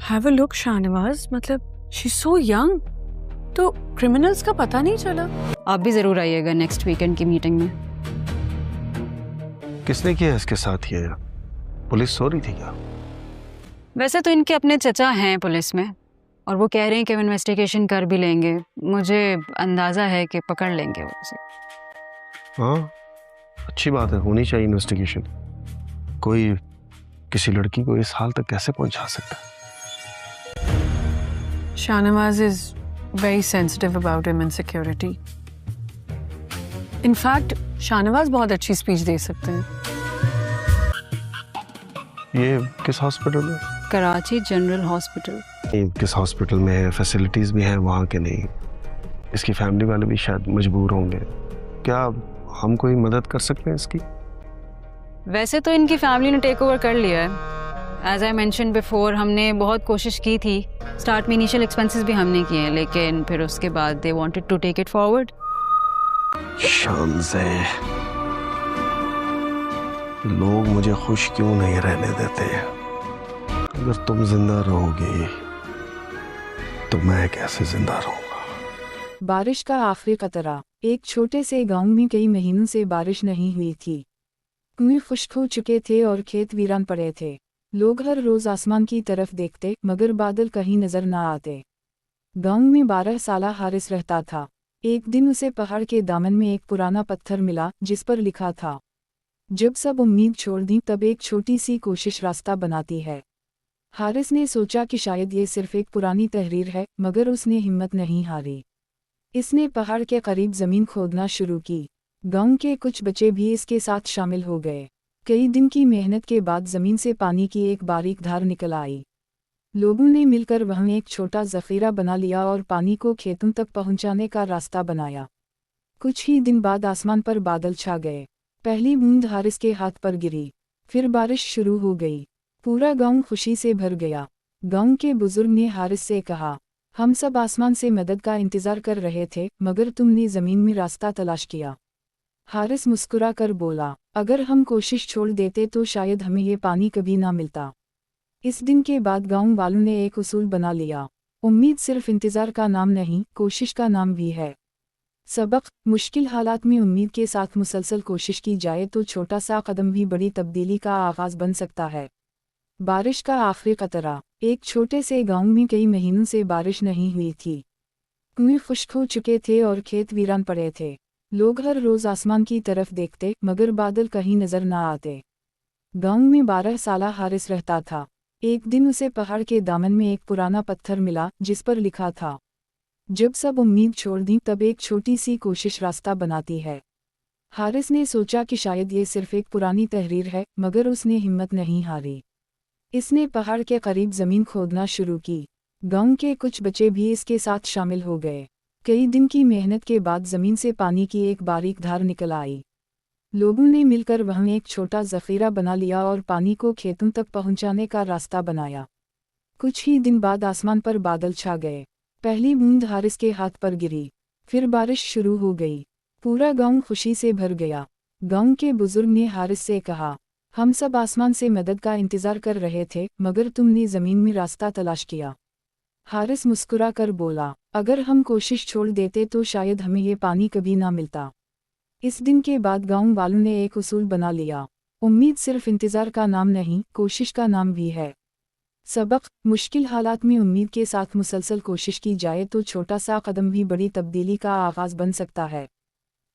Have a look Shahnawaz, मतलब she's so young, तो criminals का पता नहीं चला। आप भी जरूर आइएगा नेक्स्ट वीकेंड की मीटिंग में। किसने किया इसके साथ ये? पुलिस सो रही थी क्या? वैसे तो इनके अपने चचा हैं पुलिस में और वो कह रहे हैं कि वो इन्वेस्टिगेशन कर भी लेंगे। मुझे अंदाज़ा है कि पकड़ लेंगे वो उसे। हाँ, अच्छी बात है, होनी चाहिए इन्वेस्टिगेशन। कोई किसी लड़की को इस हाल तक कैसे पहुंचा सकता है? Shahnawaz is very sensitive about women's security. In fact, Shahnawaz बहुत अच्छी स्पीच दे सकते हैं। ये किस हॉस्पिटल में? Karachi general hospital. किस हॉस्पिटल में है? फैसिलिटीज भी हैं वहाँ के नहीं? इसकी फैमिली वाले भी शायद मजबूर होंगे। क्या हम कोई मदद कर सकते हैं इसकी? वैसे तो इनकी फैमिली ने टेक ओवर कर लिया है। एज आई मेंशन बिफोर, हमने बहुत कोशिश की थी। स्टार्ट में इनिशियल एक्सपेंसेस भी हमने किए हैं, लेकिन फिर उसके बाद they wanted to take it forward. Shanzay, लोग मुझे खुश क्यों नहीं रहने देते? अगर तुम जिंदा रहोगी तो मैं कैसे जिंदा रहूंगा? बारिश का आखिरी कतरा। एक छोटे से गांव में कई महीनों से बारिश नहीं हुई थी। कुएं खुश्क हो चुके थे और खेत वीरान पड़े थे। लोग हर रोज आसमान की तरफ देखते, मगर बादल कहीं नजर न आते। गांव में 12 साला हारिस रहता था। एक दिन उसे पहाड़ के दामन में एक पुराना पत्थर मिला जिस पर लिखा था, जब सब उम्मीद छोड़ दी तब एक छोटी सी कोशिश रास्ता बनाती है। हारिस ने सोचा कि शायद ये सिर्फ एक पुरानी तहरीर है, मगर उसने हिम्मत नहीं हारी। इसने पहाड़ के करीब जमीन खोदना शुरू की। गांव के कुछ बच्चे भी इसके साथ शामिल हो गए। कई दिन की मेहनत के बाद जमीन से पानी की एक बारीक धार निकल आई। लोगों ने मिलकर वहां एक छोटा जखीरा बना लिया और पानी को खेतों तक पहुंचाने का रास्ता बनाया। कुछ ही दिन बाद आसमान पर बादल छा गए। पहली बूंद हारिस के हाथ पर गिरी, फिर बारिश शुरू हो गई। पूरा गांव खुशी से भर गया। गांव के बुजुर्ग ने हारिस से कहा, हम सब आसमान से मदद का इंतजार कर रहे थे, मगर तुमने जमीन में रास्ता तलाश किया। हारिस मुस्कुरा कर बोला, अगर हम कोशिश छोड़ देते तो शायद हमें ये पानी कभी ना मिलता। इस दिन के बाद गांव वालों ने एक उसूल बना लिया, उम्मीद सिर्फ इंतजार का नाम नहीं, कोशिश का नाम भी है। सबक, मुश्किल हालात में उम्मीद के साथ मुसलसल कोशिश की जाए तो छोटा सा कदम भी बड़ी तब्दीली का आगाज बन सकता है। बारिश का आखिरी कतरा। एक छोटे से गांव में कई महीनों से बारिश नहीं हुई थी। कुएं खुश्क हो चुके थे और खेत वीरान पड़े थे। लोग हर रोज आसमान की तरफ देखते, मगर बादल कहीं नजर न आते। गांव में 12 साला हारिस रहता था। एक दिन उसे पहाड़ के दामन में एक पुराना पत्थर मिला जिस पर लिखा था, जब सब उम्मीद छोड़ दी तब एक छोटी सी कोशिश रास्ता बनाती है। हारिस ने सोचा कि शायद ये सिर्फ एक पुरानी तहरीर है, मगर उसने हिम्मत नहीं हारी। इसने पहाड़ के करीब जमीन खोदना शुरू की। गांव के कुछ बच्चे भी इसके साथ शामिल हो गए। कई दिन की मेहनत के बाद जमीन से पानी की एक बारीक धार निकल आई। लोगों ने मिलकर वहां एक छोटा जखीरा बना लिया और पानी को खेतों तक पहुंचाने का रास्ता बनाया। कुछ ही दिन बाद आसमान पर बादल छा गए। पहली बूंद हारिस के हाथ पर गिरी, फिर बारिश शुरू हो गई। पूरा गांव खुशी से भर गया। गांव के बुजुर्ग ने हारिस से कहा, हम सब आसमान से मदद का इंतजार कर रहे थे, मगर तुमने जमीन में रास्ता तलाश किया। हारिस मुस्कुरा कर बोला, अगर हम कोशिश छोड़ देते तो शायद हमें ये पानी कभी ना मिलता। इस दिन के बाद गांव वालों ने एक उसूल बना लिया, उम्मीद सिर्फ इंतजार का नाम नहीं, कोशिश का नाम भी है। सबक, मुश्किल हालात में उम्मीद के साथ मुसलसल कोशिश की जाए तो छोटा सा कदम भी बड़ी तब्दीली का आगाज बन सकता है।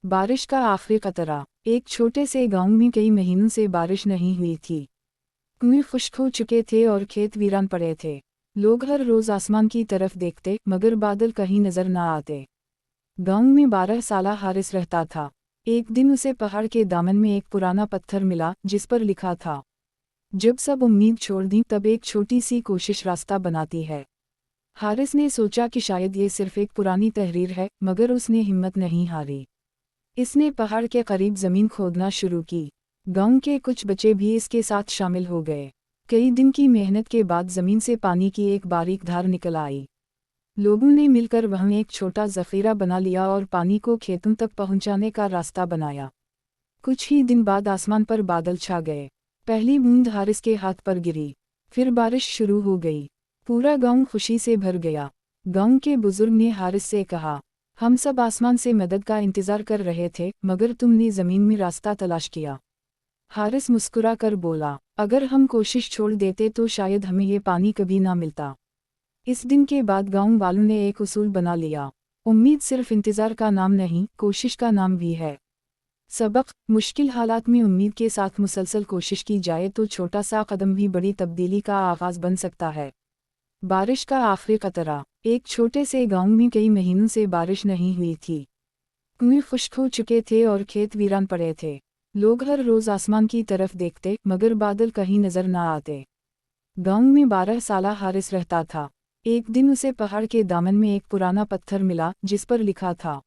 बारिश का आखिरी कतरा। एक छोटे से गांव में कई महीनों से बारिश नहीं हुई थी। कुएं खुश्क हो चुके थे और खेत वीरान पड़े थे। लोग हर रोज आसमान की तरफ देखते, मगर बादल कहीं नजर न आते। गांव में 12 साला हारिस रहता था। एक दिन उसे पहाड़ के दामन में एक पुराना पत्थर मिला जिस पर लिखा था, जब सब उम्मीद छोड़ दी तब एक छोटी सी कोशिश रास्ता बनाती है। हारिस ने सोचा कि शायद ये सिर्फ एक पुरानी तहरीर है, मगर उसने हिम्मत नहीं हारी। इसने पहाड़ के करीब जमीन खोदना शुरू की। गांव के कुछ बच्चे भी इसके साथ शामिल हो गए। कई दिन की मेहनत के बाद जमीन से पानी की एक बारीक धार निकल आई। लोगों ने मिलकर वहां एक छोटा जखीरा बना लिया और पानी को खेतों तक पहुंचाने का रास्ता बनाया। कुछ ही दिन बाद आसमान पर बादल छा गए। पहली बूंद हारिस के हाथ पर गिरी, फिर बारिश शुरू हो गई। पूरा गांव खुशी से भर गया। गांव के बुजुर्ग ने हारिस से कहा, हम सब आसमान से मदद का इंतजार कर रहे थे, मगर तुमने जमीन में रास्ता तलाश किया। हारिस मुस्कुरा कर बोला, अगर हम कोशिश छोड़ देते तो शायद हमें ये पानी कभी ना मिलता। इस दिन के बाद गांव वालों ने एक उसूल बना लिया, उम्मीद सिर्फ इंतजार का नाम नहीं, कोशिश का नाम भी है। सबक, मुश्किल हालात में उम्मीद के साथ मुसलसल कोशिश की जाए तो छोटा सा कदम भी बड़ी तब्दीली का आगाज बन सकता है। बारिश का आखिरी कतरा। एक छोटे से गांव में कई महीनों से बारिश नहीं हुई थी। कुएं खुश्क हो चुके थे और खेत वीरान पड़े थे। लोग हर रोज आसमान की तरफ देखते, मगर बादल कहीं नजर न आते। गांव में 12 साला हारिस रहता था। एक दिन उसे पहाड़ के दामन में एक पुराना पत्थर मिला, जिस पर लिखा था,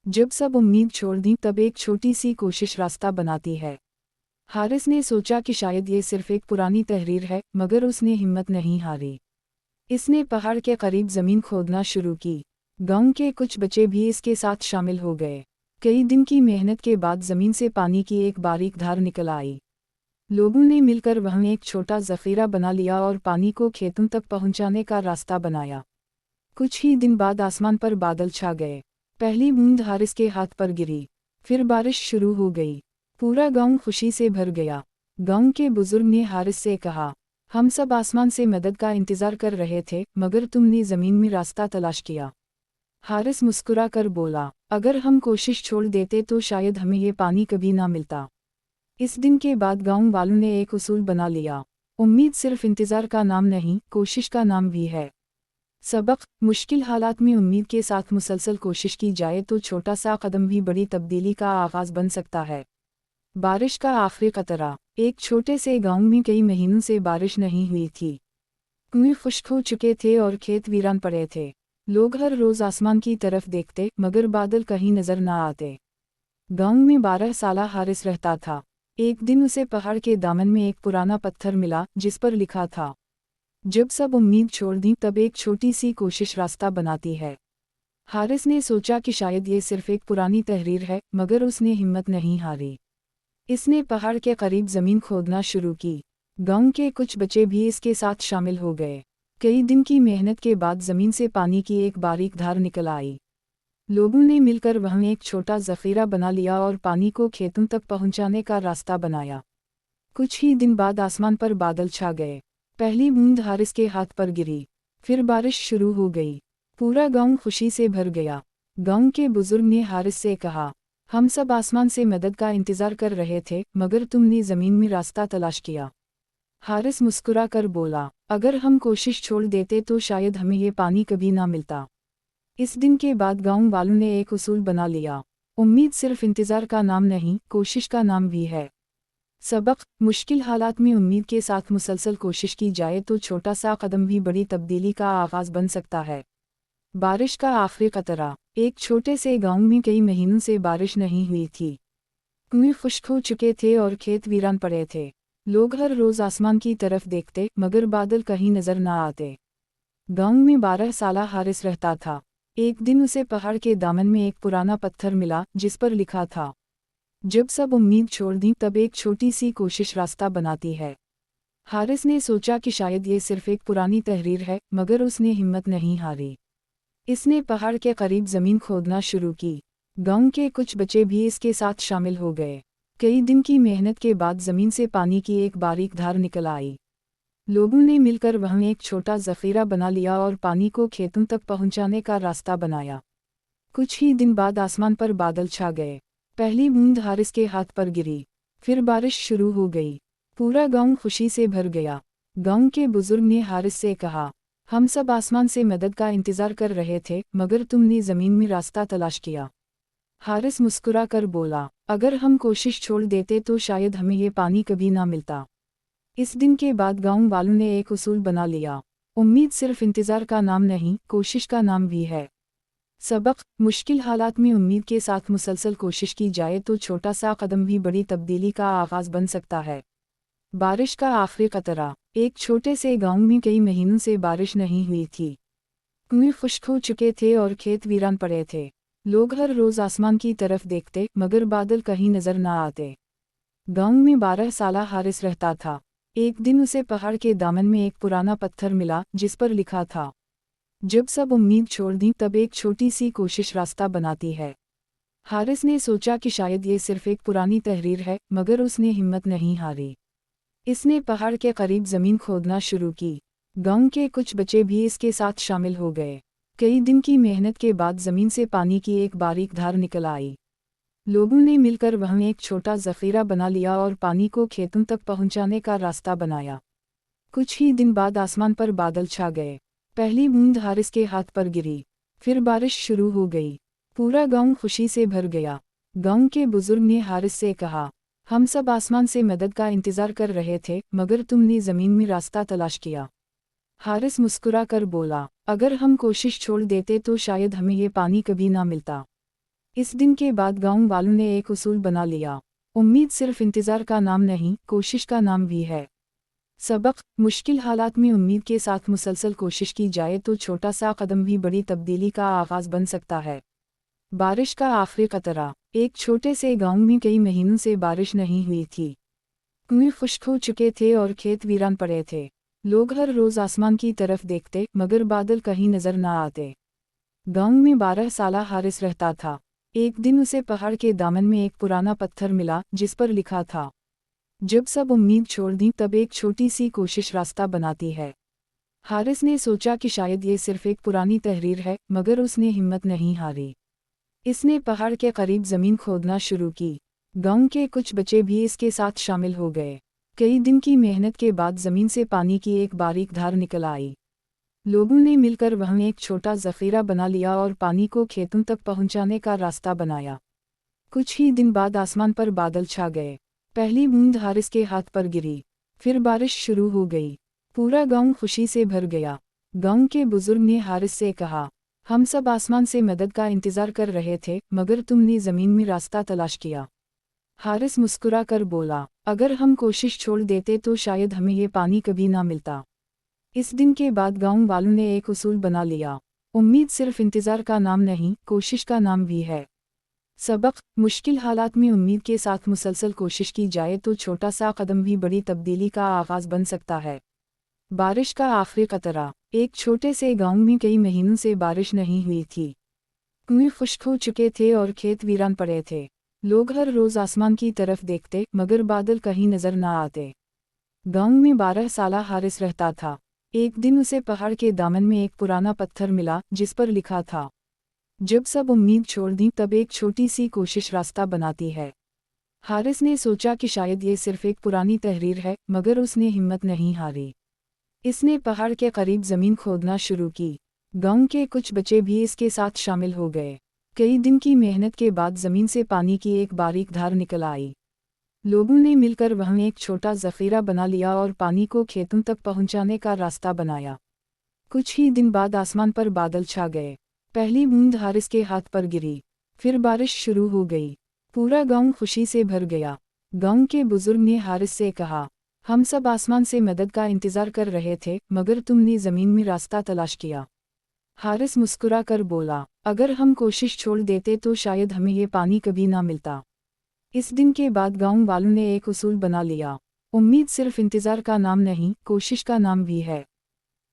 जब सब उम्मीद छोड़ दी तब एक छोटी सी कोशिश रास्ता बनाती है। हारिस ने सोचा कि शायद ये सिर्फ एक पुरानी तहरीर है, मगर उसने हिम्मत नहीं हारी। इसने पहाड़ के करीब जमीन खोदना शुरू की। गांव के कुछ बच्चे भी इसके साथ शामिल हो गए। कई दिन की मेहनत के बाद जमीन से पानी की एक बारीक धार निकल आई। लोगों ने मिलकर वहां एक छोटा जखीरा बना लिया और पानी को खेतों तक पहुंचाने का रास्ता बनाया। कुछ ही दिन बाद आसमान पर बादल छा गए। पहली बूंद हारिस के हाथ पर गिरी, फिर बारिश शुरू हो गई। पूरा गांव खुशी से भर गया। गांव के बुजुर्ग ने हारिस से कहा, हम सब आसमान से मदद का इंतजार कर रहे थे, मगर तुमने जमीन में रास्ता तलाश किया। हारिस मुस्कुरा कर बोला, अगर हम कोशिश छोड़ देते तो शायद हमें ये पानी कभी ना मिलता। इस दिन के बाद गांव वालों ने एक उसूल बना लिया, उम्मीद सिर्फ इंतजार का नाम नहीं, कोशिश का नाम भी है। सबक, मुश्किल हालात में उम्मीद के साथ मुसलसल कोशिश की जाए तो छोटा सा कदम भी बड़ी तब्दीली का आगाज बन सकता है। बारिश का आखिरी कतरा। एक छोटे से गांव में कई महीनों से बारिश नहीं हुई थी। कुएं खुश्क हो चुके थे और खेत वीरान पड़े थे। लोग हर रोज आसमान की तरफ देखते, मगर बादल कहीं नजर न आते। गांव में 12 साला हारिस रहता था। एक दिन उसे पहाड़ के दामन में एक पुराना पत्थर मिला, जिस पर लिखा था, जब सब उम्मीद छोड़ दी तब एक छोटी सी कोशिश रास्ता बनाती है। हारिस ने सोचा कि शायद ये सिर्फ एक पुरानी तहरीर है, मगर उसने हिम्मत नहीं हारी। इसने पहाड़ के करीब जमीन खोदना शुरू की। गांव के कुछ बच्चे भी इसके साथ शामिल हो गए। कई दिन की मेहनत के बाद जमीन से पानी की एक बारीक धार निकल आई। लोगों ने मिलकर वहां एक छोटा जखीरा बना लिया और पानी को खेतों तक पहुंचाने का रास्ता बनाया। कुछ ही दिन बाद आसमान पर बादल छा गए। पहली बूंद हारिस के हाथ पर गिरी, फिर बारिश शुरू हो गई। पूरा गांव खुशी से भर गया। गांव के बुजुर्ग ने हारिस से कहा, हम सब आसमान से मदद का इंतजार कर रहे थे, मगर तुमने जमीन में रास्ता तलाश किया। हारिस मुस्कुरा कर बोला, अगर हम कोशिश छोड़ देते तो शायद हमें ये पानी कभी ना मिलता। इस दिन के बाद गांव वालों ने एक उसूल बना लिया, उम्मीद सिर्फ इंतजार का नाम नहीं, कोशिश का नाम भी है। सबक, मुश्किल हालात में उम्मीद के साथ मुसलसल कोशिश की जाए तो छोटा सा कदम भी बड़ी तब्दीली का आगाज बन सकता है। बारिश का आखिरी कतरा। एक छोटे से गांव में कई महीनों से बारिश नहीं हुई थी। कुएं खुश्क हो चुके थे और खेत वीरान पड़े थे। लोग हर रोज आसमान की तरफ देखते, मगर बादल कहीं नजर न आते। गांव में 12 साला हारिस रहता था। एक दिन उसे पहाड़ के दामन में एक पुराना पत्थर मिला, जिस पर लिखा था, जब सब उम्मीद छोड़ दी तब एक छोटी सी कोशिश रास्ता बनाती है। हारिस ने सोचा कि शायद ये सिर्फ एक पुरानी तहरीर है, मगर उसने हिम्मत नहीं हारी। इसने पहाड़ के करीब जमीन खोदना शुरू की। गांव के कुछ बच्चे भी इसके साथ शामिल हो गए। कई दिन की मेहनत के बाद जमीन से पानी की एक बारीक धार निकल आई। लोगों ने मिलकर वहां एक छोटा जखीरा बना लिया और पानी को खेतों तक पहुंचाने का रास्ता बनाया। कुछ ही दिन बाद आसमान पर बादल छा गए। पहली बूंद हारिस के हाथ पर गिरी, फिर बारिश शुरू हो गई। पूरा गांव खुशी से भर गया। गांव के बुजुर्ग ने हारिस से कहा, हम सब आसमान से मदद का इंतजार कर रहे थे, मगर तुमने जमीन में रास्ता तलाश किया। हारिस मुस्कुरा कर बोला, अगर हम कोशिश छोड़ देते तो शायद हमें ये पानी कभी ना मिलता। इस दिन के बाद गांव वालों ने एक उसूल बना लिया, उम्मीद सिर्फ इंतजार का नाम नहीं, कोशिश का नाम भी है। सबक, मुश्किल हालात में उम्मीद के साथ मुसलसल कोशिश की जाए तो छोटा सा कदम भी बड़ी तब्दीली का आगाज बन सकता है। बारिश का आखिरी कतरा। एक छोटे से गांव में कई महीनों से बारिश नहीं हुई थी। कुएं खुश्क हो चुके थे और खेत वीरान पड़े थे। लोग हर रोज आसमान की तरफ देखते, मगर बादल कहीं नजर न आते। गांव में 12 साला हारिस रहता था। एक दिन उसे पहाड़ के दामन में एक पुराना पत्थर मिला जिस पर लिखा था, जब सब उम्मीद छोड़ दी तब एक छोटी सी कोशिश रास्ता बनाती है। हारिस ने सोचा कि शायद ये सिर्फ एक पुरानी तहरीर है, मगर उसने हिम्मत नहीं हारी। इसने पहाड़ के करीब ज़मीन खोदना शुरू की। गांव के कुछ बच्चे भी इसके साथ शामिल हो गए। कई दिन की मेहनत के बाद ज़मीन से पानी की एक बारीक धार निकल आई। लोगों ने मिलकर वहाँ एक छोटा ज़ख़ीरा बना लिया और पानी को खेतों तक पहुँचाने का रास्ता बनाया। कुछ ही दिन बाद आसमान पर बादल छा गए। पहली बूंद हारिस के हाथ पर गिरी, फिर बारिश शुरू हो गई। पूरा गांव खुशी से भर गया। गांव के बुजुर्ग ने हारिस से कहा, हम सब आसमान से मदद का इंतज़ार कर रहे थे, मगर तुमने ज़मीन में रास्ता तलाश किया। हारिस मुस्कुरा कर बोला, अगर हम कोशिश छोड़ देते तो शायद हमें ये पानी कभी ना मिलता। इस दिन के बाद गांव वालों ने एक उसूल बना लिया, उम्मीद सिर्फ इंतज़ार का नाम नहीं, कोशिश का नाम भी है। सबक, मुश्किल हालात में उम्मीद के साथ मुसलसल कोशिश की जाए तो छोटा सा कदम भी बड़ी तब्दीली का आगाज़ बन सकता है। बारिश का आखिरी कतरा। एक छोटे से गांव में कई महीनों से बारिश नहीं हुई थी। कुएं खुश्क हो चुके थे और खेत वीरान पड़े थे। लोग हर रोज़ आसमान की तरफ देखते, मगर बादल कहीं नज़र न आते। गांव में 12 साला हारिस रहता था। एक दिन उसे पहाड़ के दामन में एक पुराना पत्थर मिला जिस पर लिखा था, जब सब उम्मीद छोड़ दी तब एक छोटी सी कोशिश रास्ता बनाती है। हारिस ने सोचा कि शायद ये सिर्फ एक पुरानी तहरीर है, मगर उसने हिम्मत नहीं हारी। इसने पहाड़ के करीब ज़मीन खोदना शुरू की। गांव के कुछ बच्चे भी इसके साथ शामिल हो गए। कई दिन की मेहनत के बाद ज़मीन से पानी की एक बारीक धार निकल आई। लोगों ने मिलकर वहाँ एक छोटा ज़ख़ीरा बना लिया और पानी को खेतों तक पहुँचाने का रास्ता बनाया। कुछ ही दिन बाद आसमान पर बादल छा गए। पहली बूंद हारिस के हाथ पर गिरी, फिर बारिश शुरू हो गई। पूरा गांव खुशी से भर गया। गांव के बुजुर्ग ने हारिस से कहा, हम सब आसमान से मदद का इंतज़ार कर रहे थे, मगर तुमने ज़मीन में रास्ता तलाश किया। हारिस मुस्कुरा कर बोला, अगर हम कोशिश छोड़ देते तो शायद हमें ये पानी कभी ना मिलता। इस दिन के बाद गांव वालों ने एक उसूल बना लिया, उम्मीद सिर्फ इंतज़ार का नाम नहीं, कोशिश का नाम भी है। सबक, मुश्किल हालात में उम्मीद के साथ मुसलसल कोशिश की जाए तो छोटा सा कदम भी बड़ी तब्दीली का आगाज़ बन सकता है। बारिश का आखिरी कतरा। एक छोटे से गांव में कई महीनों से बारिश नहीं हुई थी। कुएं खुश्क हो चुके थे और खेत वीरान पड़े थे। लोग हर रोज़ आसमान की तरफ देखते, मगर बादल कहीं नज़र न आते। गांव में 12 साला हारिस रहता था। एक दिन उसे पहाड़ के दामन में एक पुराना पत्थर मिला जिस पर लिखा था, जब सब उम्मीद छोड़ दी तब एक छोटी सी कोशिश रास्ता बनाती है। हारिस ने सोचा कि शायद ये सिर्फ एक पुरानी तहरीर है, मगर उसने हिम्मत नहीं हारी। इसने पहाड़ के करीब ज़मीन खोदना शुरू की। गांव के कुछ बच्चे भी इसके साथ शामिल हो गए। कई दिन की मेहनत के बाद ज़मीन से पानी की एक बारीक धार निकल आई। लोगों ने मिलकर वहाँ एक छोटा ज़ख़ीरा बना लिया और पानी को खेतों तक पहुँचाने का रास्ता बनाया। कुछ ही दिन बाद आसमान पर बादल छा गए। पहली बूंद हारिस के हाथ पर गिरी, फिर बारिश शुरू हो गई। पूरा गांव खुशी से भर गया। गांव के बुजुर्ग ने हारिस से कहा, हम सब आसमान से मदद का इंतज़ार कर रहे थे, मगर तुमने ज़मीन में रास्ता तलाश किया। हारिस मुस्कुरा कर बोला, अगर हम कोशिश छोड़ देते तो शायद हमें ये पानी कभी ना मिलता। इस दिन के बाद गांव वालों ने एक उसूल बना लिया, उम्मीद सिर्फ इंतज़ार का नाम नहीं, कोशिश का नाम भी है।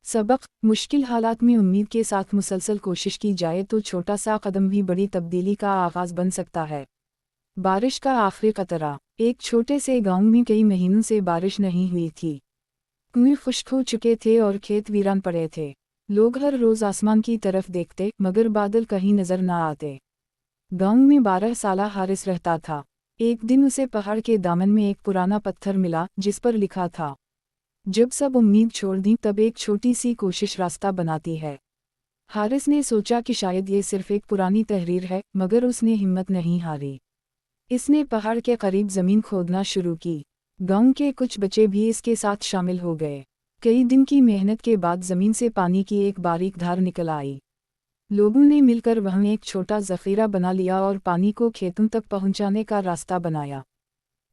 सबक, मुश्किल हालात में उम्मीद के साथ मुसलसल कोशिश की जाए तो छोटा सा कदम भी बड़ी तब्दीली का आगाज़ बन सकता है। बारिश का आखिरी कतरा। एक छोटे से गांव में कई महीनों से बारिश नहीं हुई थी। कुएं खुश्क हो चुके थे और खेत वीरान पड़े थे। लोग हर रोज़ आसमान की तरफ देखते, मगर बादल कहीं नज़र न आते। गांव में 12 साला हारिस रहता था। एक दिन उसे पहाड़ के दामन में एक पुराना पत्थर मिला जिस पर लिखा था, जब सब उम्मीद छोड़ दी तब एक छोटी सी कोशिश रास्ता बनाती है। हारिस ने सोचा कि शायद ये सिर्फ एक पुरानी तहरीर है, मगर उसने हिम्मत नहीं हारी। इसने पहाड़ के करीब ज़मीन खोदना शुरू की। गांव के कुछ बच्चे भी इसके साथ शामिल हो गए। कई दिन की मेहनत के बाद ज़मीन से पानी की एक बारीक धार निकल आई। लोगों ने मिलकर वहाँ एक छोटा ज़ख़ीरा बना लिया और पानी को खेतों तक पहुँचाने का रास्ता बनाया।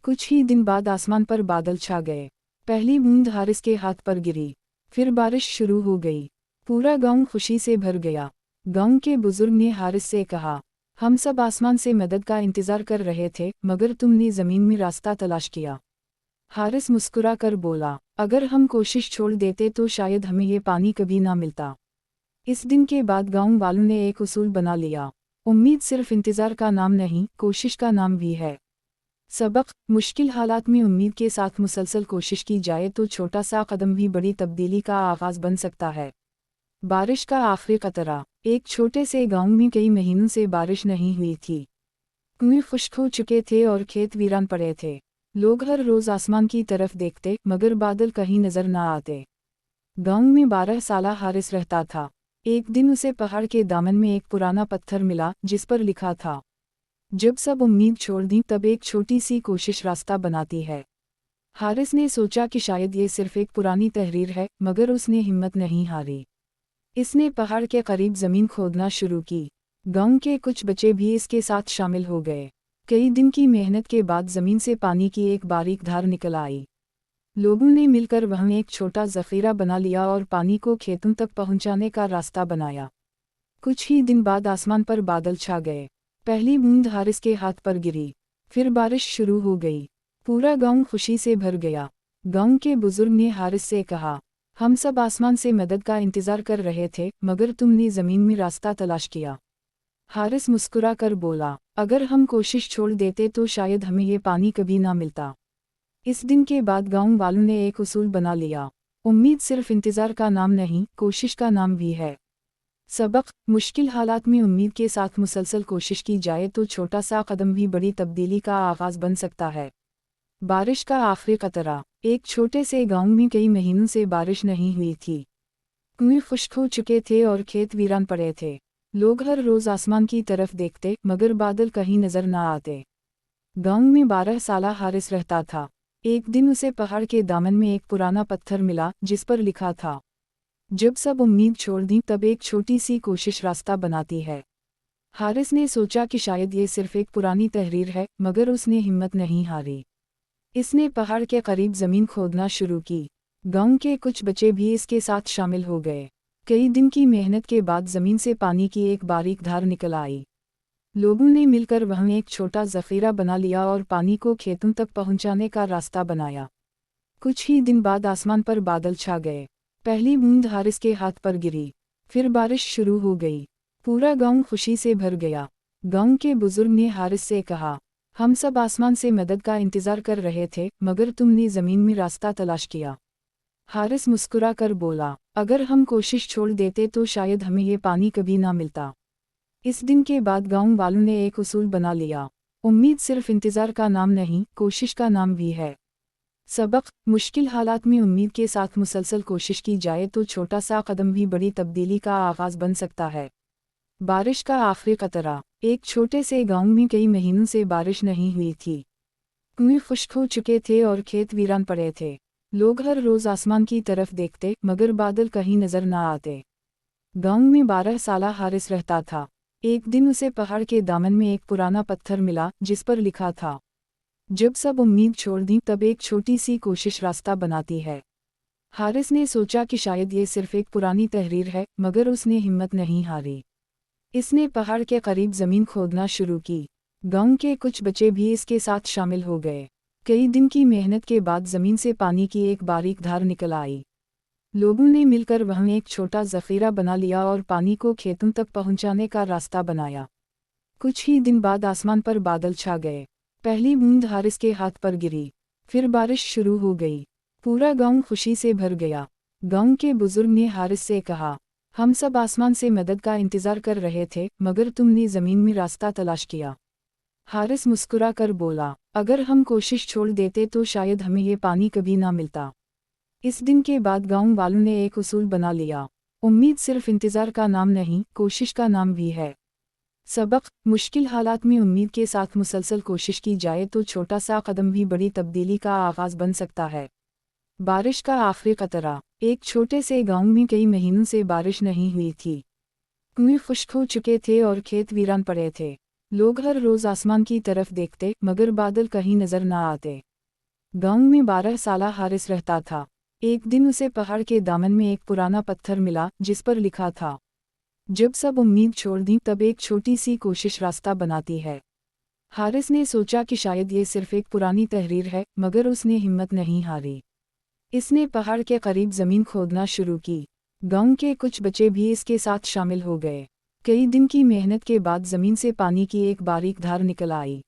कुछ ही दिन बाद आसमान पर बादल छा गए। पहली बूंद हारिस के हाथ पर गिरी, फिर बारिश शुरू हो गई। पूरा गांव खुशी से भर गया। गांव के बुजुर्ग ने हारिस से कहा, हम सब आसमान से मदद का इंतजार कर रहे थे मगर तुमने ज़मीन में रास्ता तलाश किया। हारिस मुस्कुरा कर बोला, अगर हम कोशिश छोड़ देते तो शायद हमें ये पानी कभी ना मिलता। इस दिन के बाद गांव वालों ने एक उसूल बना लिया, उम्मीद सिर्फ इंतज़ार का नाम नहीं, कोशिश का नाम भी है। सबक, मुश्किल हालात में उम्मीद के साथ मुसलसल कोशिश की जाए तो छोटा सा कदम भी बड़ी तब्दीली का आगाज़ बन सकता है। बारिश का आखिरी कतरा। एक छोटे से गांव में कई महीनों से बारिश नहीं हुई थी। कुएं खुश्क हो चुके थे और खेत वीरान पड़े थे। लोग हर रोज़ आसमान की तरफ देखते मगर बादल कहीं नज़र न आते। गांव में 12 साला हारिस रहता था। एक दिन उसे पहाड़ के दामन में एक पुराना पत्थर मिला जिस पर लिखा था, जब सब उम्मीद छोड़ दी तब एक छोटी सी कोशिश रास्ता बनाती है। हारिस ने सोचा कि शायद ये सिर्फ एक पुरानी तहरीर है मगर उसने हिम्मत नहीं हारी। इसने पहाड़ के करीब ज़मीन खोदना शुरू की। गांव के कुछ बच्चे भी इसके साथ शामिल हो गए। कई दिन की मेहनत के बाद ज़मीन से पानी की एक बारीक धार निकल आई। लोगों ने मिलकर वहाँ एक छोटा ज़ख़ीरा बना लिया और पानी को खेतों तक पहुँचाने का रास्ता बनाया। कुछ ही दिन बाद आसमान पर बादल छा गए। पहली बूंद हारिस के हाथ पर गिरी, फिर बारिश शुरू हो गई। पूरा गांव खुशी से भर गया। गांव के बुजुर्ग ने हारिस से कहा, हम सब आसमान से मदद का इंतज़ार कर रहे थे मगर तुमने ज़मीन में रास्ता तलाश किया। हारिस मुस्कुरा कर बोला, अगर हम कोशिश छोड़ देते तो शायद हमें ये पानी कभी ना मिलता। इस दिन के बाद गांव वालों ने एक उसूल बना लिया, उम्मीद सिर्फ इंतज़ार का नाम नहीं, कोशिश का नाम भी है। सबक, मुश्किल हालात में उम्मीद के साथ मुसलसल कोशिश की जाए तो छोटा सा कदम भी बड़ी तब्दीली का आगाज़ बन सकता है। बारिश का आखिरी कतरा। एक छोटे से गांव में कई महीनों से बारिश नहीं हुई थी। कुएं खुश्क हो चुके थे और खेत वीरान पड़े थे। लोग हर रोज़ आसमान की तरफ देखते मगर बादल कहीं नज़र न आते। गांव में 12 साला हारिस रहता था। एक दिन उसे पहाड़ के दामन में एक पुराना पत्थर मिला जिस पर लिखा था, जब सब उम्मीद छोड़ दी तब एक छोटी सी कोशिश रास्ता बनाती है। हारिस ने सोचा कि शायद ये सिर्फ एक पुरानी तहरीर है मगर उसने हिम्मत नहीं हारी। इसने पहाड़ के करीब ज़मीन खोदना शुरू की। गांव के कुछ बच्चे भी इसके साथ शामिल हो गए। कई दिन की मेहनत के बाद ज़मीन से पानी की एक बारीक धार निकल आई। लोगों ने मिलकर वहाँ एक छोटा ज़ख़ीरा बना लिया और पानी को खेतों तक पहुँचाने का रास्ता बनाया। कुछ ही दिन बाद आसमान पर बादल छा गए। पहली बूंद हारिस के हाथ पर गिरी, फिर बारिश शुरू हो गई। पूरा गांव खुशी से भर गया। गांव के बुजुर्ग ने हारिस से कहा, हम सब आसमान से मदद का इंतज़ार कर रहे थे मगर तुमने ज़मीन में रास्ता तलाश किया। हारिस मुस्कुरा कर बोला, अगर हम कोशिश छोड़ देते तो शायद हमें ये पानी कभी ना मिलता। इस दिन के बाद गांव वालों ने एक उसूल बना लिया, उम्मीद सिर्फ इंतज़ार का नाम नहीं, कोशिश का नाम भी है। सबक, मुश्किल हालात में उम्मीद के साथ मुसलसल कोशिश की जाए तो छोटा सा कदम भी बड़ी तब्दीली का आगाज़ बन सकता है। बारिश का आखिरी कतरा। एक छोटे से गांव में कई महीनों से बारिश नहीं हुई थी। कुएं खुश्क हो चुके थे और खेत वीरान पड़े थे। लोग हर रोज़ आसमान की तरफ देखते मगर बादल कहीं नज़र न आते। गांव में 12 साला हारिस रहता था। एक दिन उसे पहाड़ के दामन में एक पुराना पत्थर मिला जिस पर लिखा था, जब सब उम्मीद छोड़ दी तब एक छोटी सी कोशिश रास्ता बनाती है। हारिस ने सोचा कि शायद ये सिर्फ एक पुरानी तहरीर है मगर उसने हिम्मत नहीं हारी। इसने पहाड़ के करीब ज़मीन खोदना शुरू की। गांव के कुछ बच्चे भी इसके साथ शामिल हो गए। कई दिन की मेहनत के बाद ज़मीन से पानी की एक बारीक धार निकल आई। लोगों ने मिलकर वहाँ एक छोटा ज़ख़ीरा बना लिया और पानी को खेतों तक पहुँचाने का रास्ता बनाया। कुछ ही दिन बाद आसमान पर बादल छा गए। पहली बूंद हारिस के हाथ पर गिरी, फिर बारिश शुरू हो गई। पूरा गांव खुशी से भर गया। गांव के बुजुर्ग ने हारिस से कहा, हम सब आसमान से मदद का इंतज़ार कर रहे थे मगर तुमने ज़मीन में रास्ता तलाश किया। हारिस मुस्कुरा कर बोला, अगर हम कोशिश छोड़ देते तो शायद हमें ये पानी कभी ना मिलता। इस दिन के बाद गांव वालों ने एक उसूल बना लिया, उम्मीद सिर्फ इंतज़ार का नाम नहीं, कोशिश का नाम भी है। सबक, मुश्किल हालात में उम्मीद के साथ मुसलसल कोशिश की जाए तो छोटा सा कदम भी बड़ी तब्दीली का आगाज़ बन सकता है। बारिश का आखिरी कतरा। एक छोटे से गांव में कई महीनों से बारिश नहीं हुई थी। कुएं खुश्क हो चुके थे और खेत वीरान पड़े थे। लोग हर रोज़ आसमान की तरफ देखते मगर बादल कहीं नज़र न आते। गांव में 12 साला हारिस रहता था। एक दिन उसे पहाड़ के दामन में एक पुराना पत्थर मिला जिस पर लिखा था, जब सब उम्मीद छोड़ दी तब एक छोटी सी कोशिश रास्ता बनाती है। हारिस ने सोचा कि शायद ये सिर्फ एक पुरानी तहरीर है, मगर उसने हिम्मत नहीं हारी। इसने पहाड़ के करीब ज़मीन खोदना शुरू की। गांव के कुछ बच्चे भी इसके साथ शामिल हो गए। कई दिन की मेहनत के बाद ज़मीन से पानी की एक बारीक धार निकल आई।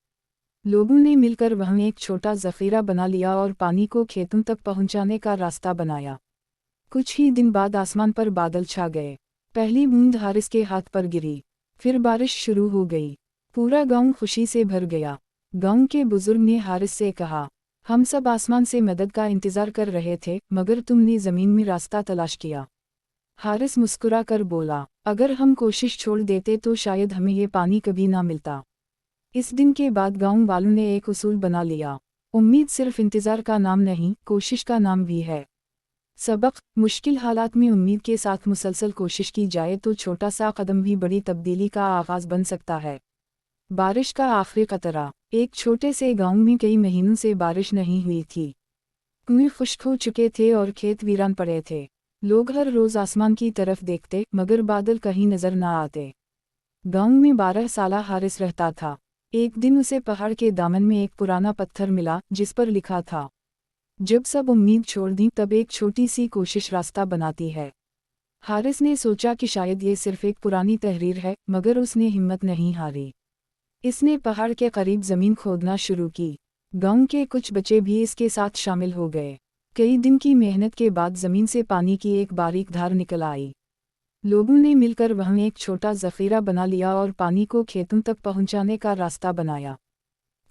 लोगों ने मिलकर वहाँ एक छोटा ज़ख़ीरा बना लिया और पानी को खेतों तक पहुँचाने का रास्ता बनाया। कुछ ही दिन बाद आसमान पर बादल छा गए। पहली बूंद हारिस के हाथ पर गिरी, फिर बारिश शुरू हो गई। पूरा गांव खुशी से भर गया। गांव के बुजुर्ग ने हारिस से कहा, हम सब आसमान से मदद का इंतज़ार कर रहे थे, मगर तुमने ज़मीन में रास्ता तलाश किया। हारिस मुस्कुरा कर बोला, अगर हम कोशिश छोड़ देते तो शायद हमें ये पानी कभी ना मिलता। इस दिन के बाद गांव वालों ने एक उसूल बना लिया, उम्मीद सिर्फ इंतज़ार का नाम नहीं, कोशिश का नाम भी है। सबक: मुश्किल हालात में उम्मीद के साथ मुसलसल कोशिश की जाए तो छोटा सा कदम भी बड़ी तब्दीली का आगाज़ बन सकता है। बारिश का आखिरी कतरा। एक छोटे से गांव में कई महीनों से बारिश नहीं हुई थी। कुएं खुश्क हो चुके थे और खेत वीरान पड़े थे। लोग हर रोज़ आसमान की तरफ देखते, मगर बादल कहीं नज़र न आते। गांव में 12 साला हारिस रहता था। एक दिन उसे पहाड़ के दामन में एक पुराना पत्थर मिला, जिस पर लिखा था, जब सब उम्मीद छोड़ दी तब एक छोटी सी कोशिश रास्ता बनाती है। हारिस ने सोचा कि शायद ये सिर्फ एक पुरानी तहरीर है, मगर उसने हिम्मत नहीं हारी। इसने पहाड़ के करीब ज़मीन खोदना शुरू की। गांव के कुछ बच्चे भी इसके साथ शामिल हो गए। कई दिन की मेहनत के बाद ज़मीन से पानी की एक बारीक धार निकल आई। लोगों ने मिलकर वहाँ एक छोटा ज़ख़ीरा बना लिया और पानी को खेतों तक पहुँचाने का रास्ता बनाया।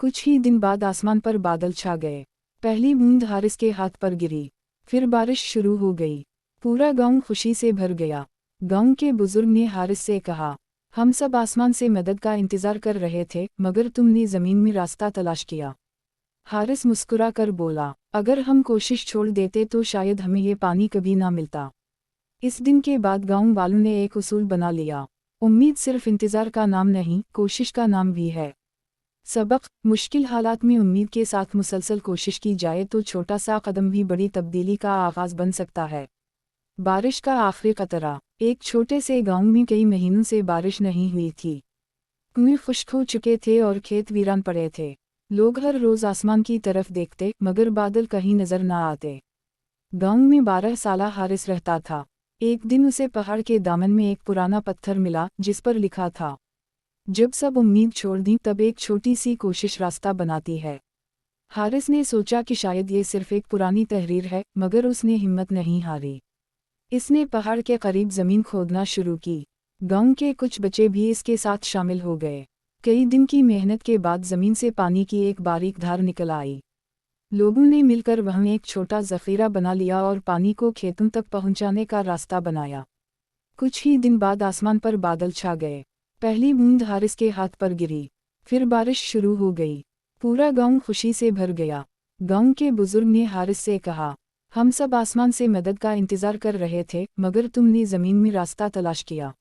कुछ ही दिन बाद आसमान पर बादल छा गए। पहली बूंद हारिस के हाथ पर गिरी, फिर बारिश शुरू हो गई। पूरा गांव खुशी से भर गया। गांव के बुजुर्ग ने हारिस से कहा, हम सब आसमान से मदद का इंतज़ार कर रहे थे, मगर तुमने ज़मीन में रास्ता तलाश किया। हारिस मुस्कुरा कर बोला, अगर हम कोशिश छोड़ देते तो शायद हमें ये पानी कभी ना मिलता। इस दिन के बाद गांव वालों ने एक उसूल बना लिया, उम्मीद सिर्फ इंतज़ार का नाम नहीं, कोशिश का नाम भी है। सबक: मुश्किल हालात में उम्मीद के साथ मुसलसल कोशिश की जाए तो छोटा सा कदम भी बड़ी तब्दीली का आगाज़ बन सकता है। बारिश का आखिरी कतरा। एक छोटे से गांव में कई महीनों से बारिश नहीं हुई थी। कुएं खुश्क हो चुके थे और खेत वीरान पड़े थे। लोग हर रोज़ आसमान की तरफ देखते, मगर बादल कहीं नज़र न आते। गांव में 12 साला हारिस रहता था। एक दिन उसे पहाड़ के दामन में एक पुराना पत्थर मिला, जिस पर लिखा था, जब सब उम्मीद छोड़ दी तब एक छोटी सी कोशिश रास्ता बनाती है। हारिस ने सोचा कि शायद ये सिर्फ एक पुरानी तहरीर है, मगर उसने हिम्मत नहीं हारी। इसने पहाड़ के करीब ज़मीन खोदना शुरू की। गांव के कुछ बच्चे भी इसके साथ शामिल हो गए। कई दिन की मेहनत के बाद ज़मीन से पानी की एक बारीक धार निकल आई। लोगों ने मिलकर वहाँ एक छोटा ज़ख़ीरा बना लिया और पानी को खेतों तक पहुँचाने का रास्ता बनाया। कुछ ही दिन बाद आसमान पर बादल छा गए। पहली बूंद हारिस के हाथ पर गिरी, फिर बारिश शुरू हो गई। पूरा गांव खुशी से भर गया। गांव के बुजुर्ग ने हारिस से कहा, हम सब आसमान से मदद का इंतज़ार कर रहे थे, मगर तुमने ज़मीन में रास्ता तलाश किया।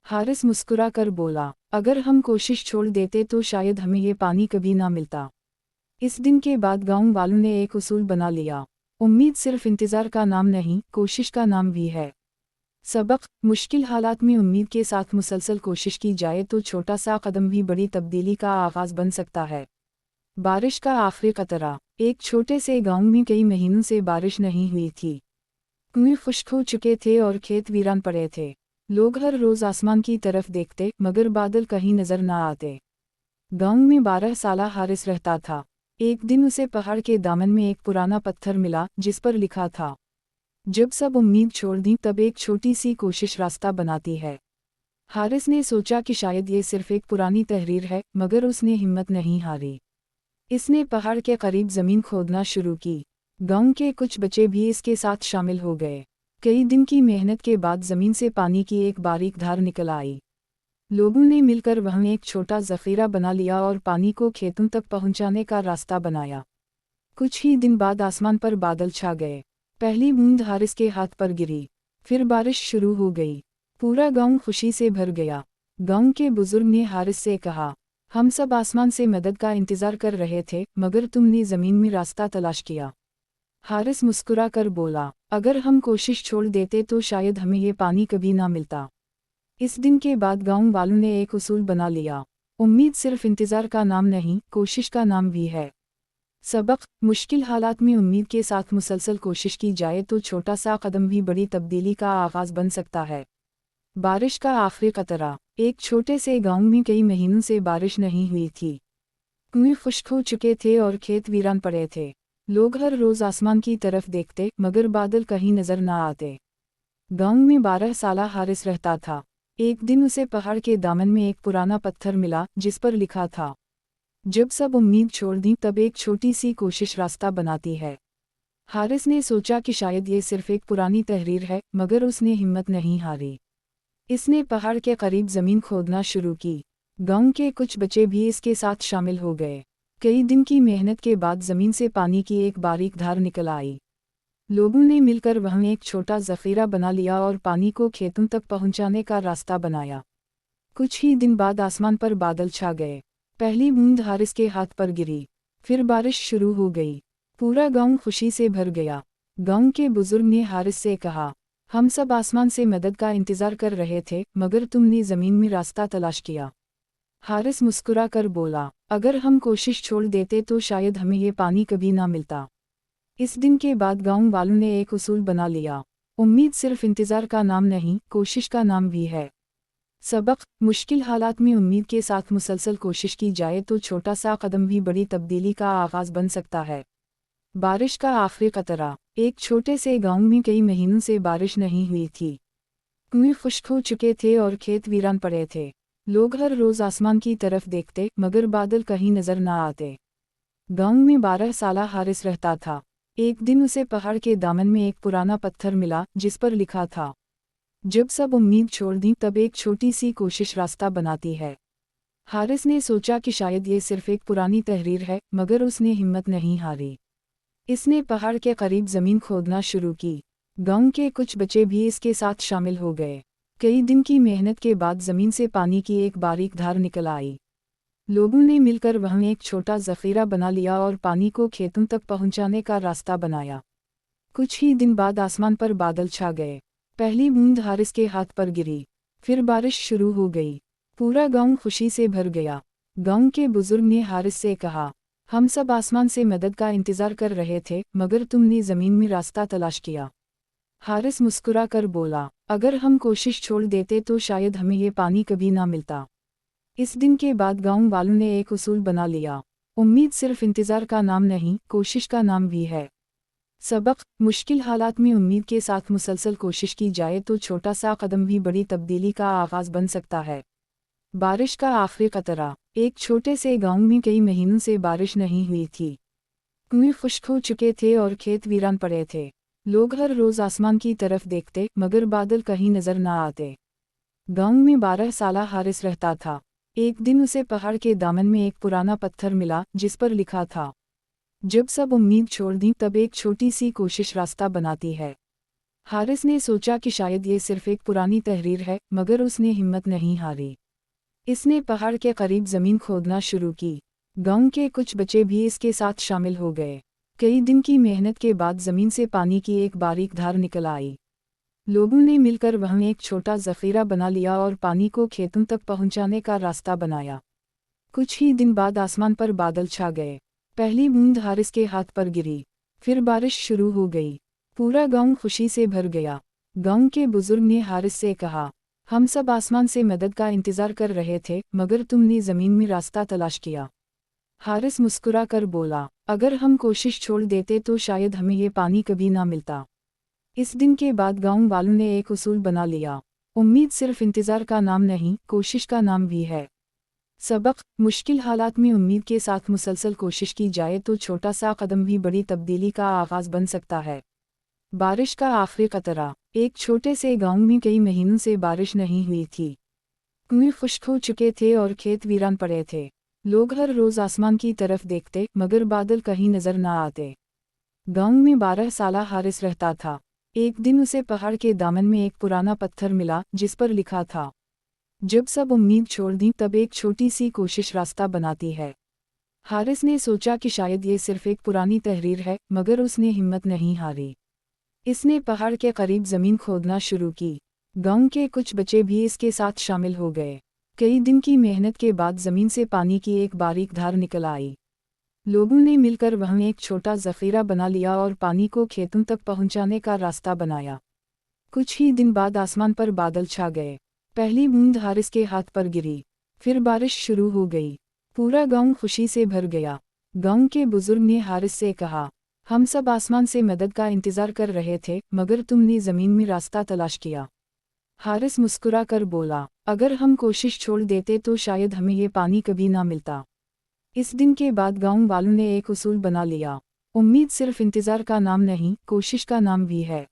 हारिस मुस्कुरा कर बोला, अगर हम कोशिश छोड़ देते तो शायद हमें ये पानी कभी ना मिलता। इस दिन के बाद गांव वालों ने एक उसूल बना लिया, उम्मीद सिर्फ इंतज़ार का नाम नहीं, कोशिश का नाम भी है। सबक: मुश्किल हालात में उम्मीद के साथ मुसलसल कोशिश की जाए तो छोटा सा कदम भी बड़ी तब्दीली का आगाज़ बन सकता है। बारिश का आखिरी कतरा। एक छोटे से गांव में कई महीनों से बारिश नहीं हुई थी। कुएं खुश्क हो चुके थे और खेत वीरान पड़े थे। लोग हर रोज़ आसमान की तरफ देखते, मगर बादल कहीं नज़र न आते। गांव में 12 साला हारिस रहता था। एक दिन उसे पहाड़ के दामन में एक पुराना पत्थर मिला, जिस पर लिखा था, जब सब उम्मीद छोड़ दी तब एक छोटी सी कोशिश रास्ता बनाती है। हारिस ने सोचा कि शायद ये सिर्फ एक पुरानी तहरीर है, मगर उसने हिम्मत नहीं हारी। इसने पहाड़ के करीब ज़मीन खोदना शुरू की। गांव के कुछ बच्चे भी इसके साथ शामिल हो गए। कई दिन की मेहनत के बाद ज़मीन से पानी की एक बारीक धार निकल आई। लोगों ने मिलकर वहाँ एक छोटा ज़ख़ीरा बना लिया और पानी को खेतों तक पहुँचाने का रास्ता बनाया। कुछ ही दिन बाद आसमान पर बादल छा गए। पहली बूंद हारिस के हाथ पर गिरी, फिर बारिश शुरू हो गई। पूरा गांव खुशी से भर गया। गांव के बुजुर्ग ने हारिस से कहा, हम सब आसमान से मदद का इंतज़ार कर रहे थे, मगर तुमने ज़मीन में रास्ता तलाश किया। हारिस मुस्कुरा कर बोला, अगर हम कोशिश छोड़ देते तो शायद हमें ये पानी कभी ना मिलता। इस दिन के बाद गांव वालों ने एक उसूल बना लिया, उम्मीद सिर्फ इंतज़ार का नाम नहीं, कोशिश का नाम भी है। सबक: मुश्किल हालात में उम्मीद के साथ मुसलसल कोशिश की जाए तो छोटा सा कदम भी बड़ी तब्दीली का आगाज़ बन सकता है। बारिश का आखिरी कतरा। एक छोटे से गांव में कई महीनों से बारिश नहीं हुई थी। कुएं खुश्क हो चुके थे और खेत वीरान पड़े थे। लोग हर रोज़ आसमान की तरफ देखते, मगर बादल कहीं नजर न आते। गांव में 12 साला हारिस रहता था। एक दिन उसे पहाड़ के दामन में एक पुराना पत्थर मिला, जिस पर लिखा था, जब सब उम्मीद छोड़ दी तब एक छोटी सी कोशिश रास्ता बनाती है। हारिस ने सोचा कि शायद ये सिर्फ एक पुरानी तहरीर है, मगर उसने हिम्मत नहीं हारी। इसने पहाड़ के करीब ज़मीन खोदना शुरू की। गांव के कुछ बच्चे भी इसके साथ शामिल हो गए। कई दिन की मेहनत के बाद ज़मीन से पानी की एक बारीक धार निकल आई। लोगों ने मिलकर वहाँ एक छोटा ज़ख़ीरा बना लिया और पानी को खेतों तक पहुँचाने का रास्ता बनाया। कुछ ही दिन बाद आसमान पर बादल छा गए। पहली बूंद हारिस के हाथ पर गिरी, फिर बारिश शुरू हो गई। पूरा गांव खुशी से भर गया। गांव के बुजुर्ग ने हारिस से कहा, हम सब आसमान से मदद का इंतज़ार कर रहे थे, मगर तुमने ज़मीन में रास्ता तलाश किया। हारिस मुस्कुरा कर बोला, अगर हम कोशिश छोड़ देते तो शायद हमें ये पानी कभी ना मिलता। इस दिन के बाद गांव वालों ने एक उसूल बना लिया, उम्मीद सिर्फ इंतज़ार का नाम नहीं, कोशिश का नाम भी है। सबक: मुश्किल हालात में उम्मीद के साथ मुसलसल कोशिश की जाए तो छोटा सा कदम भी बड़ी तब्दीली का आगाज़ बन सकता है। बारिश का आखिरी कतरा। एक छोटे से गांव में कई महीनों से बारिश नहीं हुई थी। कुएं खुश्क हो चुके थे और खेत वीरान पड़े थे। लोग हर रोज़ आसमान की तरफ देखते, मगर बादल कहीं नजर न आते। गांव में 12 साला हारिस रहता था। एक दिन उसे पहाड़ के दामन में एक पुराना पत्थर मिला, जिस पर लिखा था, जब सब उम्मीद छोड़ दी तब एक छोटी सी कोशिश रास्ता बनाती है। हारिस ने सोचा कि शायद ये सिर्फ एक पुरानी तहरीर है, मगर उसने हिम्मत नहीं हारी। इसने पहाड़ के करीब ज़मीन खोदना शुरू की। गांव के कुछ बच्चे भी इसके साथ शामिल हो गए। कई दिन की मेहनत के बाद ज़मीन से पानी की एक बारीक धार निकल आई। लोगों ने मिलकर वहाँ एक छोटा ज़ख़ीरा बना लिया और पानी को खेतों तक पहुँचाने का रास्ता बनाया। कुछ ही दिन बाद आसमान पर बादल छा गए। पहली बूंद हारिस के हाथ पर गिरी, फिर बारिश शुरू हो गई। पूरा गांव खुशी से भर गया। गांव के बुजुर्ग ने हारिस से कहा, हम सब आसमान से मदद का इंतज़ार कर रहे थे, मगर तुमने ज़मीन में रास्ता तलाश किया। हारिस मुस्कुरा कर बोला, अगर हम कोशिश छोड़ देते तो शायद हमें ये पानी कभी ना मिलता। इस दिन के बाद गांव वालों ने एक उसूल बना लिया, उम्मीद सिर्फ इंतज़ार का नाम नहीं, कोशिश का नाम भी है। सबक: मुश्किल हालात में उम्मीद के साथ मुसलसल कोशिश की जाए तो छोटा सा कदम भी बड़ी तब्दीली का आगाज़ बन सकता है। बारिश का आखिरी कतरा। एक छोटे से गांव में कई महीनों से बारिश नहीं हुई थी। कुएं खुश्क हो चुके थे और खेत वीरान पड़े थे। लोग हर रोज़ आसमान की तरफ देखते, मगर बादल कहीं नजर न आते। गांव में 12 साला हारिस रहता था। एक दिन उसे पहाड़ के दामन में एक पुराना पत्थर मिला, जिस पर लिखा था, जब सब उम्मीद छोड़ दी तब एक छोटी सी कोशिश रास्ता बनाती है। हारिस ने सोचा कि शायद ये सिर्फ एक पुरानी तहरीर है, मगर उसने हिम्मत नहीं हारी। इसने पहाड़ के करीब ज़मीन खोदना शुरू की। गांव के कुछ बच्चे भी इसके साथ शामिल हो गए। कई दिन की मेहनत के बाद ज़मीन से पानी की एक बारीक धार निकल आई। लोगों ने मिलकर वहाँ एक छोटा ज़ख़ीरा बना लिया और पानी को खेतों तक पहुँचाने का रास्ता बनाया। कुछ ही दिन बाद आसमान पर बादल छा गए। पहली बूंद हारिस के हाथ पर गिरी, फिर बारिश शुरू हो गई। पूरा गांव खुशी से भर गया। गांव के बुजुर्ग ने हारिस से कहा, हम सब आसमान से मदद का इंतज़ार कर रहे थे, मगर तुमने ज़मीन में रास्ता तलाश किया। हारिस मुस्कुरा कर बोला, अगर हम कोशिश छोड़ देते तो शायद हमें ये पानी कभी ना मिलता। इस दिन के बाद गांव वालों ने एक उसूल बना लिया, उम्मीद सिर्फ इंतज़ार का नाम नहीं, कोशिश का नाम भी है। सबक: मुश्किल हालात में उम्मीद के साथ मुसलसल कोशिश की जाए तो छोटा सा कदम भी बड़ी तब्दीली का आगाज़ बन सकता है। बारिश का आखिरी कतरा। एक छोटे से गांव में कई महीनों से बारिश नहीं हुई थी। कुएं खुश्क हो चुके थे और खेत वीरान पड़े थे। लोग हर रोज़ आसमान की तरफ देखते, मगर बादल कहीं नजर न आते। गांव में 12 साला हारिस रहता था। एक दिन उसे पहाड़ के दामन में एक पुराना पत्थर मिला, जिस पर लिखा था, जब सब उम्मीद छोड़ दी तब एक छोटी सी कोशिश रास्ता बनाती है। हारिस ने सोचा कि शायद ये सिर्फ एक पुरानी तहरीर है, मगर उसने हिम्मत नहीं हारी। इसने पहाड़ के करीब ज़मीन खोदना शुरू की। गांव के कुछ बच्चे भी इसके साथ शामिल हो गए। कई दिन की मेहनत के बाद जमीन से पानी की एक बारीक धार निकल आई। लोगों ने मिलकर वहां एक छोटा जखीरा बना लिया और पानी को खेतों तक पहुंचाने का रास्ता बनाया। कुछ ही दिन बाद आसमान पर बादल छा गए। पहली बूंद हारिस के हाथ पर गिरी, फिर बारिश शुरू हो गई। पूरा गांव खुशी से भर गया। गांव के बुजुर्ग ने हारिस से कहा, हम सब आसमान से मदद का इंतजार कर रहे थे, मगर तुमने जमीन में रास्ता तलाश किया। हारिस मुस्कुरा कर बोला, अगर हम कोशिश छोड़ देते तो शायद हमें ये पानी कभी ना मिलता। इस दिन के बाद गांव वालों ने एक उसूल बना लिया, उम्मीद सिर्फ इंतजार का नाम नहीं, कोशिश का नाम भी है।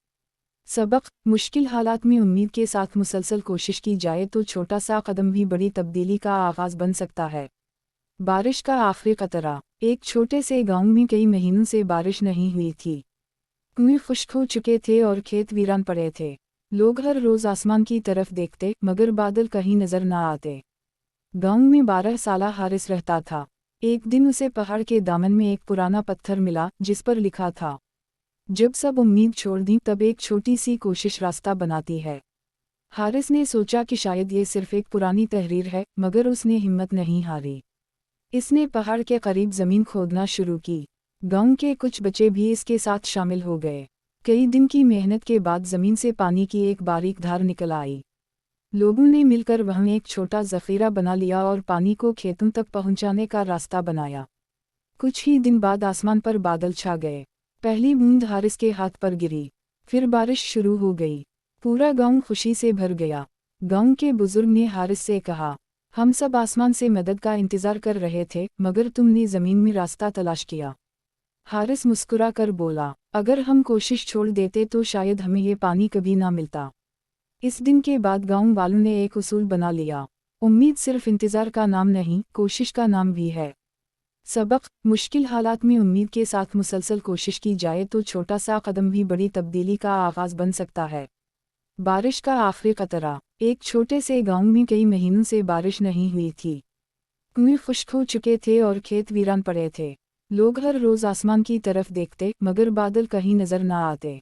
सबक: मुश्किल हालात में उम्मीद के साथ मुसलसल कोशिश की जाए तो छोटा सा कदम भी बड़ी तब्दीली का आगाज बन सकता है। बारिश का आखिरी कतरा। एक छोटे से गांव में कई महीनों से बारिश नहीं हुई थी। कुएं खुश्क हो चुके थे और खेत वीरान पड़े थे। लोग हर रोज आसमान की तरफ देखते, मगर बादल कहीं नजर न आते। गांव में 12 साला हारिस रहता था। एक दिन उसे पहाड़ के दामन में एक पुराना पत्थर मिला जिस पर लिखा था, जब सब उम्मीद छोड़ दी तब एक छोटी सी कोशिश रास्ता बनाती है। हारिस ने सोचा कि शायद ये सिर्फ एक पुरानी तहरीर है, मगर उसने हिम्मत नहीं हारी। इसने पहाड़ के करीब जमीन खोदना शुरू की। गांव के कुछ बच्चे भी इसके साथ शामिल हो गए। कई दिन की मेहनत के बाद जमीन से पानी की एक बारीक धार निकल आई। लोगों ने मिलकर वहां एक छोटा जखीरा बना लिया और पानी को खेतों तक पहुंचाने का रास्ता बनाया। कुछ ही दिन बाद आसमान पर बादल छा गए। पहली बूंद हारिस के हाथ पर गिरी, फिर बारिश शुरू हो गई। पूरा गांव खुशी से भर गया। गांव के बुजुर्ग ने हारिस से कहा, हम सब आसमान से मदद का इंतजार कर रहे थे, मगर तुमने जमीन में रास्ता तलाश किया। हारिस मुस्कुरा कर बोला, अगर हम कोशिश छोड़ देते तो शायद हमें ये पानी कभी ना मिलता। इस दिन के बाद गांव वालों ने एक उसूल बना लिया, उम्मीद सिर्फ इंतजार का नाम नहीं, कोशिश का नाम भी है। सबक: मुश्किल हालात में उम्मीद के साथ मुसलसल कोशिश की जाए तो छोटा सा कदम भी बड़ी तब्दीली का आगाज बन सकता है। बारिश का आखिरी कतरा। एक छोटे से गांव में कई महीनों से बारिश नहीं हुई थी। कुएं खुश्क हो चुके थे और खेत वीरान पड़े थे। लोग हर रोज आसमान की तरफ देखते, मगर बादल कहीं नजर न आते।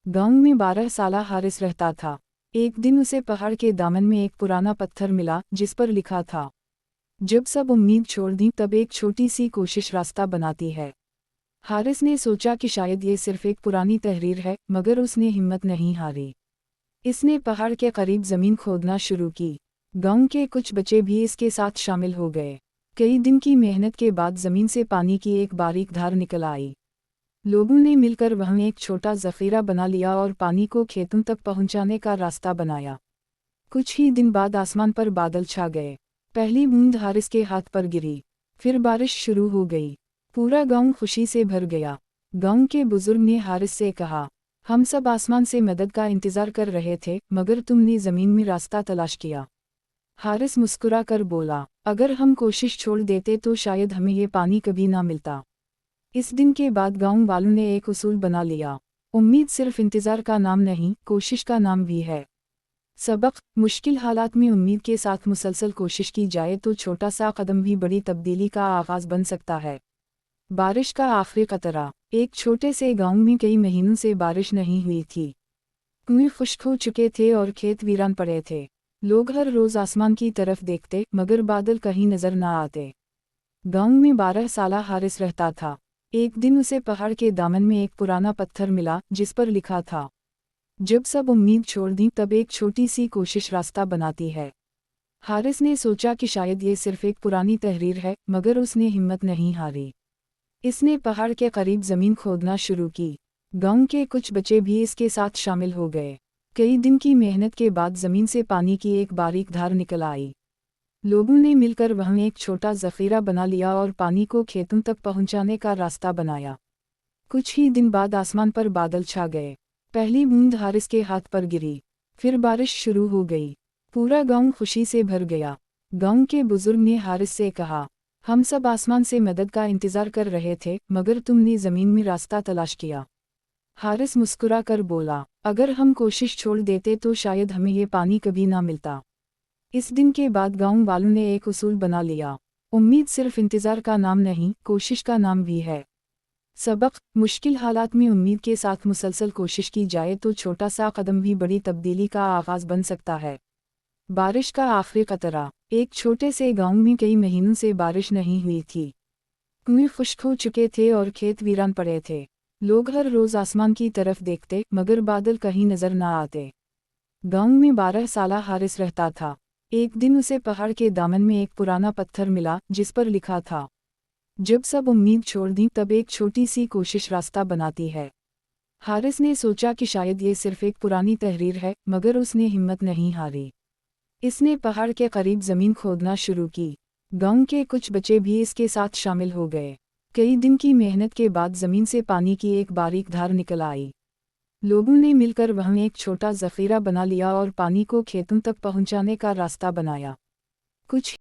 गांव में 12 साला हारिस रहता था। एक दिन उसे पहाड़ के दामन में एक पुराना पत्थर मिला जिस पर लिखा था, जब सब उम्मीद छोड़ दी तब एक छोटी सी कोशिश रास्ता बनाती है। हारिस ने सोचा कि शायद ये सिर्फ एक पुरानी तहरीर है, मगर उसने हिम्मत नहीं हारी। इसने पहाड़ के करीब जमीन खोदना शुरू की। गांव के कुछ बच्चे भी इसके साथ शामिल हो गए। कई दिन की मेहनत के बाद जमीन से पानी की एक बारीक धार निकल आई। लोगों ने मिलकर वहां एक छोटा जखीरा बना लिया और पानी को खेतों तक पहुंचाने का रास्ता बनाया। कुछ ही दिन बाद आसमान पर बादल छा गए। पहली बूंद हारिस के हाथ पर गिरी, फिर बारिश शुरू हो गई। पूरा गांव खुशी से भर गया। गांव के बुजुर्ग ने हारिस से कहा, हम सब आसमान से मदद का इंतजार कर रहे थे, मगर तुमने जमीन में रास्ता तलाश किया। हारिस मुस्कुरा कर बोला, अगर हम कोशिश छोड़ देते तो शायद हमें ये पानी कभी ना मिलता। इस दिन के बाद गांव वालों ने एक उसूल बना लिया, उम्मीद सिर्फ इंतजार का नाम नहीं, कोशिश का नाम भी है। सबक: मुश्किल हालात में उम्मीद के साथ मुसलसल कोशिश की जाए तो छोटा सा कदम भी बड़ी तब्दीली का आगाज बन सकता है। बारिश का आखिरी कतरा। एक छोटे से गांव में कई महीनों से बारिश नहीं हुई थी। कुएं खुश्क हो चुके थे और खेत वीरान पड़े थे। लोग हर रोज आसमान की तरफ देखते, मगर बादल कहीं नजर न आते। गांव में 12 साला हारिस रहता था। एक दिन उसे पहाड़ के दामन में एक पुराना पत्थर मिला जिस पर लिखा था, जब सब उम्मीद छोड़ दी तब एक छोटी सी कोशिश रास्ता बनाती है। हारिस ने सोचा कि शायद ये सिर्फ एक पुरानी तहरीर है, मगर उसने हिम्मत नहीं हारी। इसने पहाड़ के करीब जमीन खोदना शुरू की। गांव के कुछ बच्चे भी इसके साथ शामिल हो गए। कई दिन की मेहनत के बाद जमीन से पानी की एक बारीक धार निकल आई। लोगों ने मिलकर वहां एक छोटा जखीरा बना लिया और पानी को खेतों तक पहुंचाने का रास्ता बनाया। कुछ ही दिन बाद आसमान पर बादल छा गए। पहली बूंद हारिस के हाथ पर गिरी, फिर बारिश शुरू हो गई। पूरा गांव खुशी से भर गया। गांव के बुजुर्ग ने हारिस से कहा, हम सब आसमान से मदद का इंतजार कर रहे थे, मगर तुमने जमीन में रास्ता तलाश किया। हारिस मुस्कुरा कर बोला, अगर हम कोशिश छोड़ देते तो शायद हमें ये पानी कभी ना मिलता। इस दिन के बाद गांव वालों ने एक उसूल बना लिया, उम्मीद सिर्फ इंतजार का नाम नहीं, कोशिश का नाम भी है। सबक: मुश्किल हालात में उम्मीद के साथ मुसलसल कोशिश की जाए तो छोटा सा कदम भी बड़ी तब्दीली का आगाज बन सकता है। बारिश का आखिरी कतरा। एक छोटे से गांव में कई महीनों से बारिश नहीं हुई थी। कुएं खुश्क हो चुके थे और खेत वीरान पड़े थे। लोग हर रोज आसमान की तरफ देखते, मगर बादल कहीं नजर न आते। गांव में 12 साला हारिस रहता था। एक दिन उसे पहाड़ के दामन में एक पुराना पत्थर मिला जिस पर लिखा था, जब सब उम्मीद छोड़ दी तब एक छोटी सी कोशिश रास्ता बनाती है। हारिस ने सोचा कि शायद ये सिर्फ एक पुरानी तहरीर है, मगर उसने हिम्मत नहीं हारी। इसने पहाड़ के करीब जमीन खोदना शुरू की। गांव के कुछ बच्चे भी इसके साथ शामिल हो गए। कई दिन की मेहनत के बाद जमीन से पानी की एक बारीक धार निकल आई। लोगों ने मिलकर वहां एक छोटा जखीरा बना लिया और पानी को खेतों तक पहुंचाने का रास्ता बनाया। कुछ